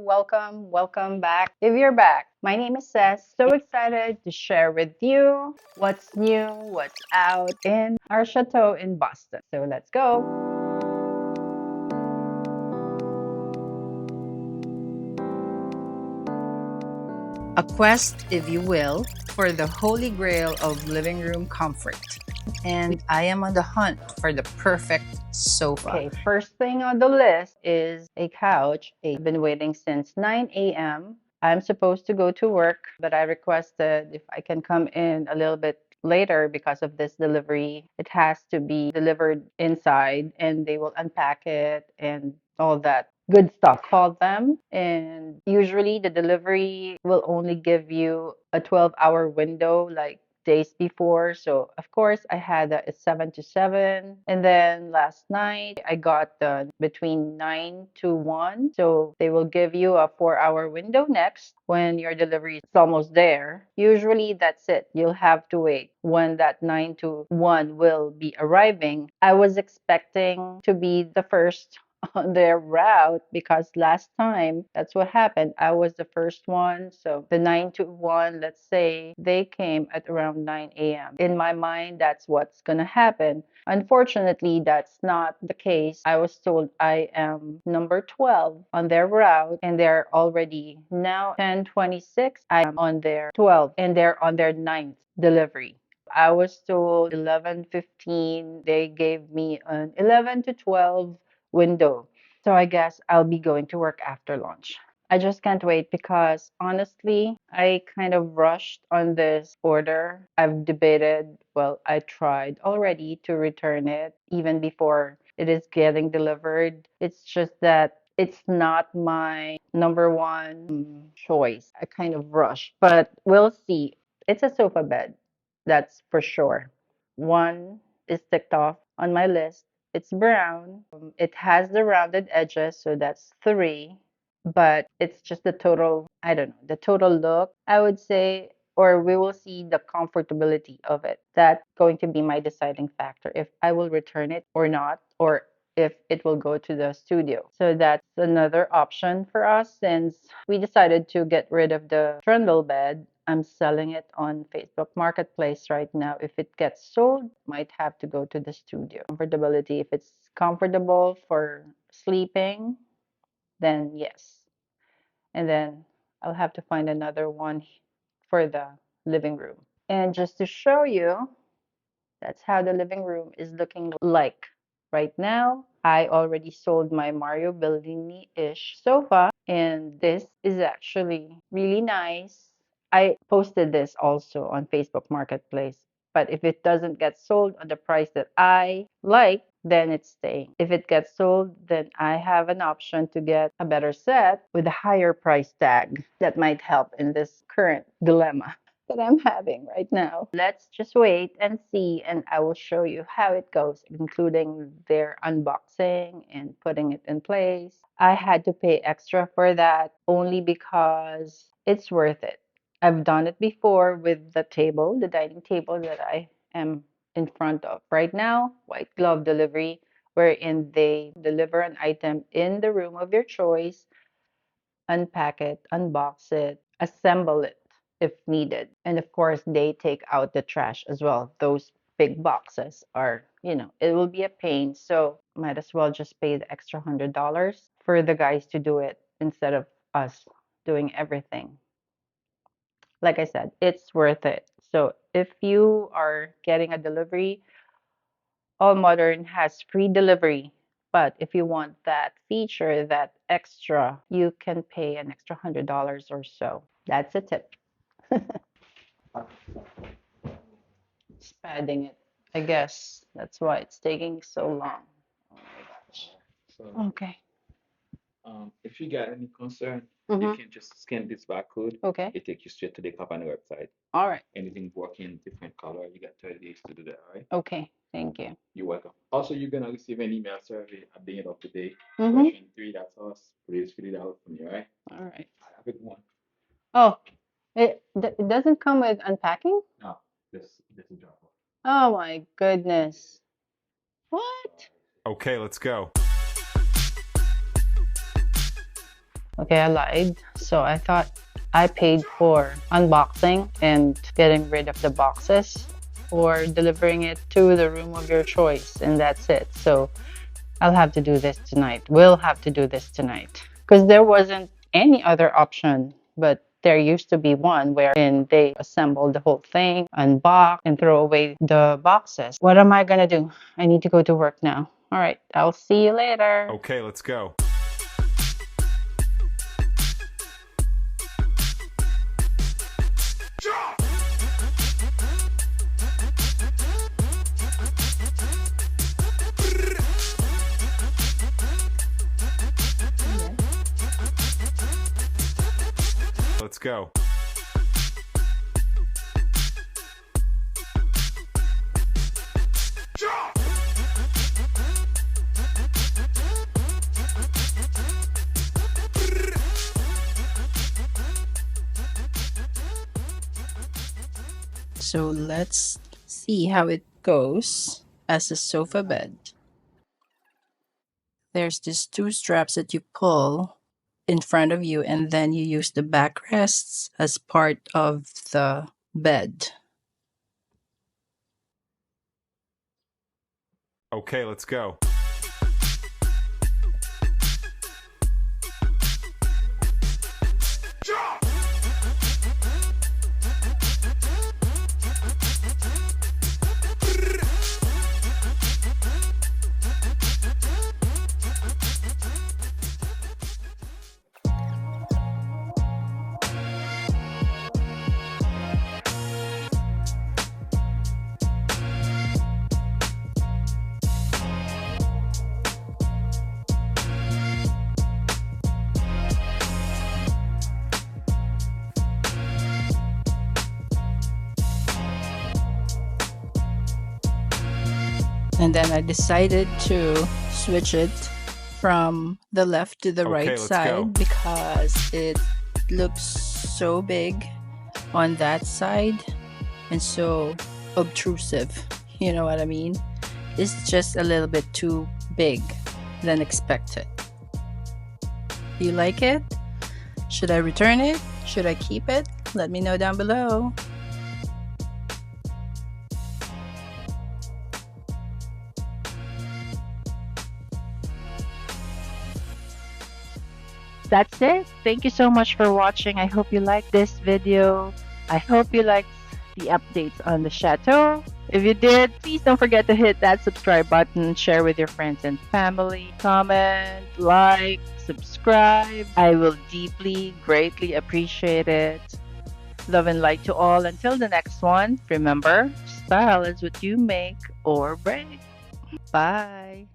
welcome back. If you're back, my name is Ces. So excited to share with you what's new, what's out in our chateau in Boston. So let's go. A quest, if you will, for the holy grail of living room comfort. And I am on the hunt for the perfect sofa. Okay, first thing on the list is a couch. I've been waiting since 9 a.m. I'm supposed to go to work, but I requested if I can come in a little bit later because of this delivery. It has to be delivered inside and they will unpack it and all that good stuff. Call them, and usually the delivery will only give you a 12-hour window, like days before. So of course I had a 7 to 7, and then last night I got the between 9 to 1. So they will give you a 4-hour window next when your delivery is almost there. Usually that's it. You'll have to wait when that 9 to 1 will be arriving. I was expecting to be the first on their route because last time that's what happened. I was the first one. So the 9 to 1, let's say they came at around 9 a.m. In my mind, that's what's going to happen. Unfortunately, that's not the case. I was told I am number 12 on their route and they're already now 10:26. I am on their 12 and they're on their ninth delivery. I was told 11:15. They gave me an 11 to 12 window. So I guess I'll be going to work after lunch. I just can't wait because honestly, I kind of rushed on this order. I've debated, well, I tried already to return it even before it is getting delivered. It's just that it's not my number one choice. I kind of rushed, but we'll see. It's a sofa bed, that's for sure. One is ticked off on my list. It's brown. It has the rounded edges, so that's 3. But it's just the total, I don't know, the total look, I would say, or we will see the comfortability of it. That's going to be my deciding factor if I will return it or not, or if it will go to the studio. So that's another option for us since we decided to get rid of the trundle bed. I'm selling it on Facebook Marketplace right now. If it gets sold, might have to go to the studio. Comfortability, if it's comfortable for sleeping, then yes. And then I'll have to find another one for the living room. And just to show you, that's how the living room is looking like right now. I already sold my Mario Bellini-ish sofa, and this is actually really nice. I posted this also on Facebook Marketplace, but if it doesn't get sold on the price that I like, then it's staying. If it gets sold, then I have an option to get a better set with a higher price tag that might help in this current dilemma that I'm having right now. Let's just wait and see, and I will show you how it goes, including their unboxing and putting it in place. I had to pay extra for that only because it's worth it. I've done it before with the table, the dining table that I am in front of right now, white glove delivery, wherein they deliver an item in the room of your choice, unpack it, unbox it, assemble it if needed. And of course, they take out the trash as well. Those big boxes are, it will be a pain. So might as well just pay the extra $100 for the guys to do it instead of us doing everything. Like I said, it's worth it. So if you are getting a delivery, All Modern has free delivery. But if you want that feature, that extra, you can pay an extra $100 or so. That's a tip. It's padding it. I guess that's why it's taking so long. Oh my gosh. So, Okay. if you got any concern, you Mm-hmm. can just scan this barcode. Okay. It takes you straight to the company website. All right. Anything working different color, you got 30 days to do that. All right. Okay. Thank you. You're welcome. Also, you're gonna receive an email survey at the end of the day. Mm-hmm. Question 3, that's us. Please fill it out for me. All right. All right. Have a good one. Oh, it doesn't come with unpacking? No, this is drop off. Oh my goodness. What? Okay, let's go. Okay, I lied. So I thought I paid for unboxing and getting rid of the boxes or delivering it to the room of your choice, and that's it. So I'll have to do this tonight. We'll have to do this tonight because there wasn't any other option, but there used to be one wherein they assemble the whole thing, unbox, and throw away the boxes. What am I gonna do? I need to go to work now. All right, I'll see you later. Okay, let's go. Let's go. So let's see how it goes as a sofa bed. There's these two straps that you pull in front of you, and then you use the backrests as part of the bed. Okay, let's go. And then I decided to switch it from the left to the right side because it looks so big on that side and so obtrusive. You know what I mean? It's just a little bit too big than expected. You like it? Should I return it? Should I keep it? Let me know down below. That's it. Thank you so much for watching. I hope you liked this video. I hope you liked the updates on the chateau. If you did, please don't forget to hit that subscribe button, share with your friends and family, comment, like, subscribe. I will deeply, greatly appreciate it. Love and light to all. Until the next one, remember, style is what you make or break. Bye.